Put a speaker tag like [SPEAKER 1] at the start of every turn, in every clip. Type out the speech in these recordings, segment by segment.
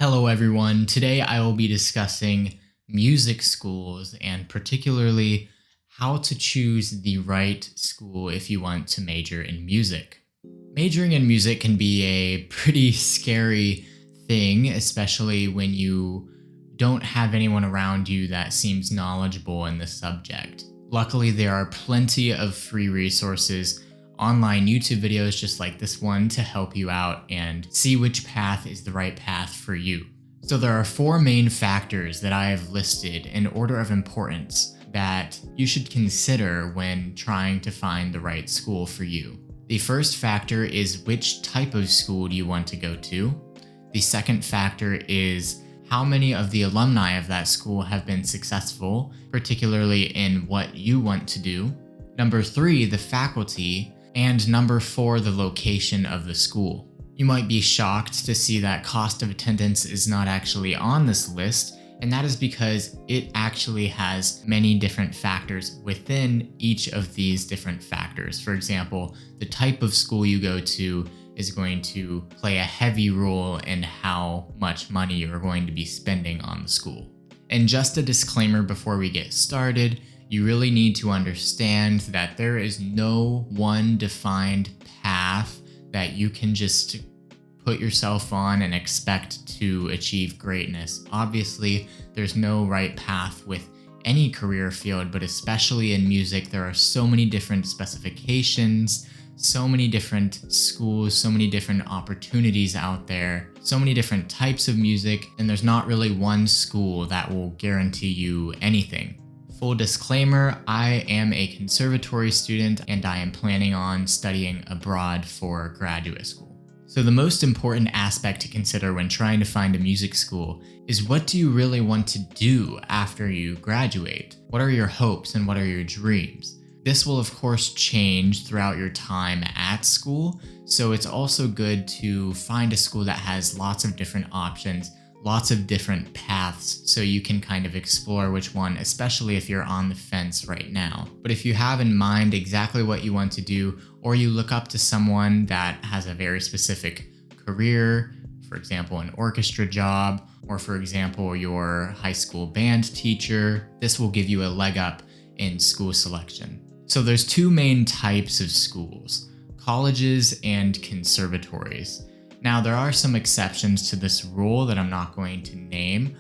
[SPEAKER 1] Hello everyone, today I will be discussing music schools and particularly how to choose the right school if you want to major in music. Majoring in music can be a pretty scary thing, especially when you don't have anyone around you that seems knowledgeable in the subject. Luckily, there are plenty of free resources, online YouTube videos just like this one to help you out and see which path is the right path for you. So there are four main factors that I have listed in order of importance that you should consider when trying to find the right school for you. The first factor is which type of school do you want to go to. The second factor is how many of the alumni of that school have been successful, particularly in what you want to do. Number 3, the faculty. And number 4, the location of the school. You might be shocked to see that cost of attendance is not actually on this list, and that is because it actually has many different factors within each of these different factors. For example, the type of school you go to is going to play a heavy role in how much money you're going to be spending on the school. And just a disclaimer before we get started, you really need to understand that there is no one defined path that you can just put yourself on and expect to achieve greatness. Obviously, there's no right path with any career field, but especially in music, there are so many different specifications, so many different schools, so many different opportunities out there, so many different types of music, and there's not really one school that will guarantee you anything. Full disclaimer, I am a conservatory student and I am planning on studying abroad for graduate school. So the most important aspect to consider when trying to find a music school is, what do you really want to do after you graduate? What are your hopes and what are your dreams? This will of course change throughout your time at school, so it's also good to find a school that has lots of different options, lots of different paths, so you can kind of explore which one, especially if you're on the fence right now. But if you have in mind exactly what you want to do, or you look up to someone that has a very specific career, for example, an orchestra job, or for example, your high school band teacher, this will give you a leg up in school selection. So there's two main types of schools: colleges and conservatories. Now, there are some exceptions to this rule that I'm not going to name,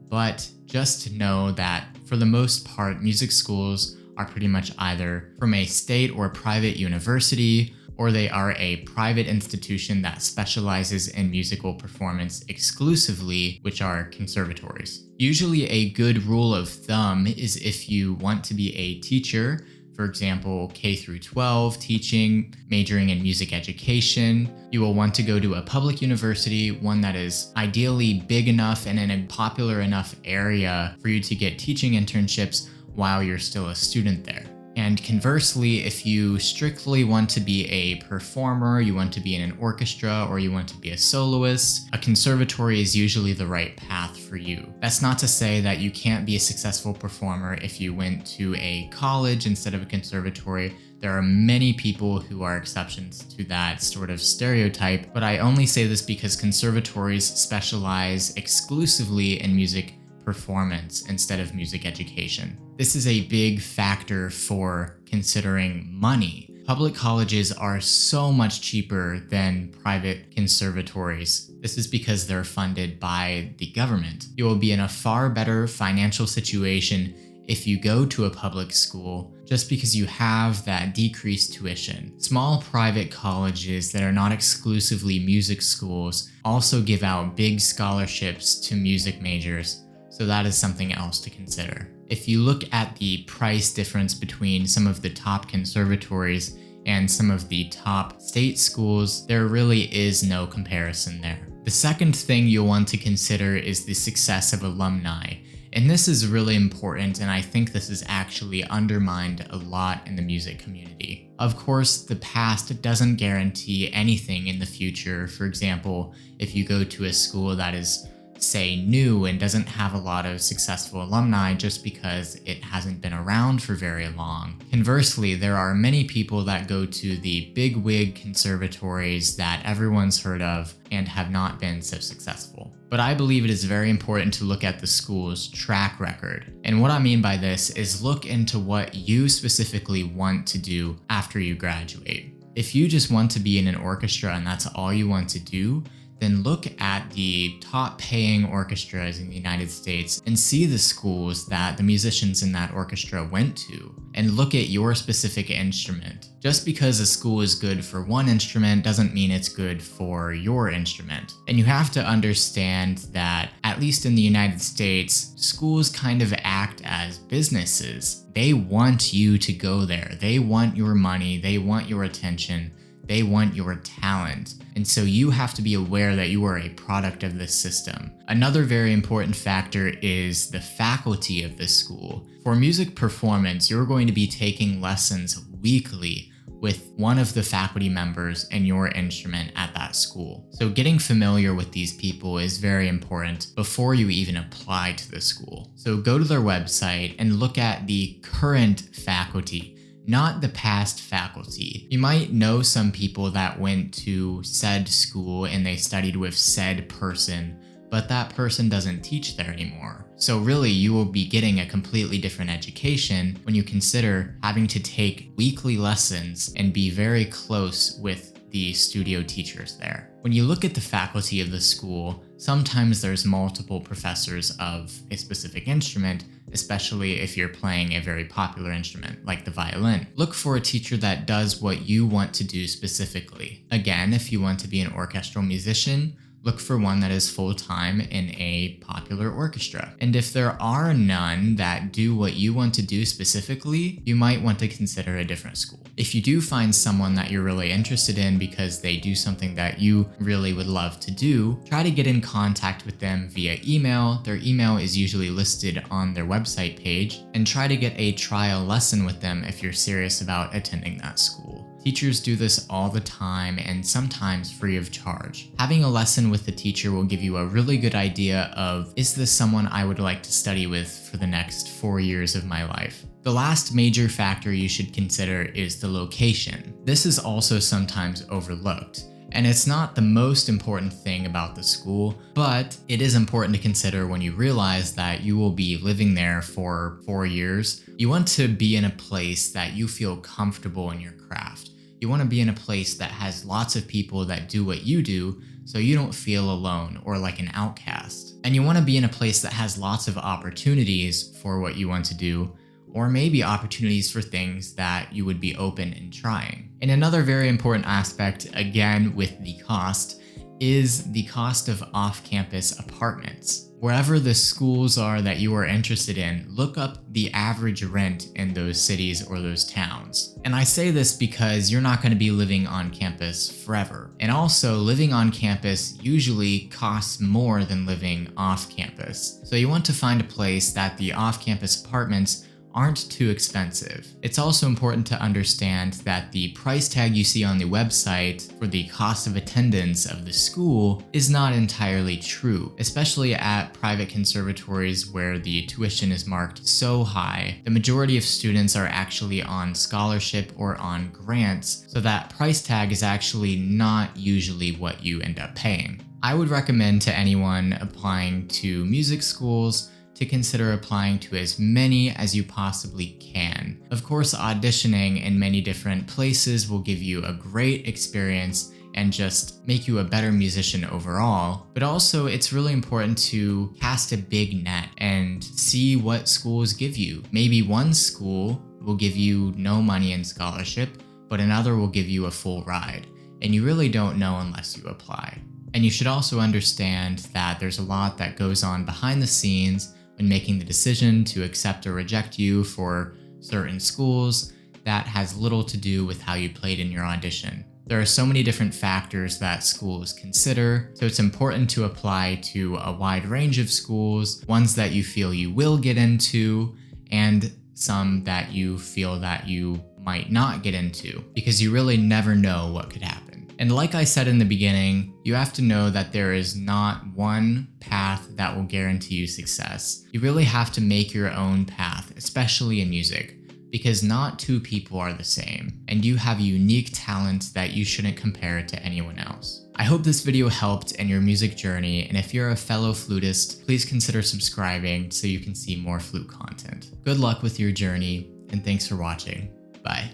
[SPEAKER 1] but just to know that for the most part, music schools are pretty much either from a state or private university, or they are a private institution that specializes in musical performance exclusively, which are conservatories. Usually a good rule of thumb is, if you want to be a teacher, for example, K through 12 teaching, majoring in music education, you will want to go to a public university, one that is ideally big enough and in a popular enough area for you to get teaching internships while you're still a student there. And conversely, if you strictly want to be a performer, you want to be in an orchestra, or you want to be a soloist, a conservatory is usually the right path for you. That's not to say that you can't be a successful performer if you went to a college instead of a conservatory. There are many people who are exceptions to that sort of stereotype, but I only say this because conservatories specialize exclusively in music performance instead of music education. This is a big factor for considering money. Public colleges are so much cheaper than private conservatories. This is because they're funded by the government. You will be in a far better financial situation if you go to a public school, just because you have that decreased tuition. Small private colleges that are not exclusively music schools also give out big scholarships to music majors, so that is something else to consider. If you look at the price difference between some of the top conservatories and some of the top state schools, there really is no comparison there. The second thing you'll want to consider is the success of alumni. And this is really important, and I think this is actually undermined a lot in the music community. Of course, the past doesn't guarantee anything in the future. For example, if you go to a school that is say, new and doesn't have a lot of successful alumni just because it hasn't been around for very long. Conversely, there are many people that go to the bigwig conservatories that everyone's heard of and have not been so successful. But I believe it is very important to look at the school's track record. And what I mean by this is look into what you specifically want to do after you graduate. If you just want to be in an orchestra and that's all you want to do, then look at the top paying orchestras in the United States and see the schools that the musicians in that orchestra went to, and look at your specific instrument. Just because a school is good for one instrument doesn't mean it's good for your instrument. And you have to understand that, at least in the United States, schools kind of act as businesses. They want you to go there. They want your money. They want your attention. They want your talent. And so you have to be aware that you are a product of this system. Another very important factor is the faculty of this school. For music performance, you're going to be taking lessons weekly with one of the faculty members in your instrument at that school. So getting familiar with these people is very important before you even apply to the school. So go to their website and look at the current faculty, not the past faculty. You might know some people that went to said school and they studied with said person, but that person doesn't teach there anymore. So really, you will be getting a completely different education when you consider having to take weekly lessons and be very close with the studio teachers there. When you look at the faculty of the school, sometimes there's multiple professors of a specific instrument, especially if you're playing a very popular instrument like the violin. Look for a teacher that does what you want to do specifically. Again, if you want to be an orchestral musician, look for one that is full-time in a popular orchestra. And if there are none that do what you want to do specifically, you might want to consider a different school. If you do find someone that you're really interested in because they do something that you really would love to do, try to get in contact with them via email. Their email is usually listed on their website page, and try to get a trial lesson with them if you're serious about attending that school. Teachers do this all the time and sometimes free of charge. Having a lesson with the teacher will give you a really good idea of, is this someone I would like to study with for the next 4 years of my life? The last major factor you should consider is the location. This is also sometimes overlooked, and it's not the most important thing about the school, but it is important to consider when you realize that you will be living there for 4 years. You want to be in a place that you feel comfortable in your craft. You want to be in a place that has lots of people that do what you do, so you don't feel alone or like an outcast. And you want to be in a place that has lots of opportunities for what you want to do, or maybe opportunities for things that you would be open in trying. And another very important aspect, again with the cost, is the cost of off-campus apartments. Wherever the schools are that you are interested in, look up the average rent in those cities or those towns. And I say this because you're not going to be living on campus forever. And also, living on campus usually costs more than living off campus. So you want to find a place that the off-campus apartments aren't too expensive. It's also important to understand that the price tag you see on the website for the cost of attendance of the school is not entirely true, especially at private conservatories where the tuition is marked so high. The majority of students are actually on scholarship or on grants, so that price tag is actually not usually what you end up paying. I would recommend to anyone applying to music schools to consider applying to as many as you possibly can. Of course, auditioning in many different places will give you a great experience and just make you a better musician overall, but also it's really important to cast a big net and see what schools give you. Maybe one school will give you no money in scholarship, but another will give you a full ride, and you really don't know unless you apply. And you should also understand that there's a lot that goes on behind the scenes when making the decision to accept or reject you for certain schools that has little to do with how you played in your audition. There are so many different factors that schools consider, so it's important to apply to a wide range of schools, ones that you feel you will get into, and some that you feel that you might not get into, because you really never know what could happen. And like I said in the beginning, you have to know that there is not one path that will guarantee you success. You really have to make your own path, especially in music, because not two people are the same, and you have unique talents that you shouldn't compare to anyone else. I hope this video helped in your music journey, and if you're a fellow flutist, please consider subscribing so you can see more flute content. Good luck with your journey, and thanks for watching. Bye.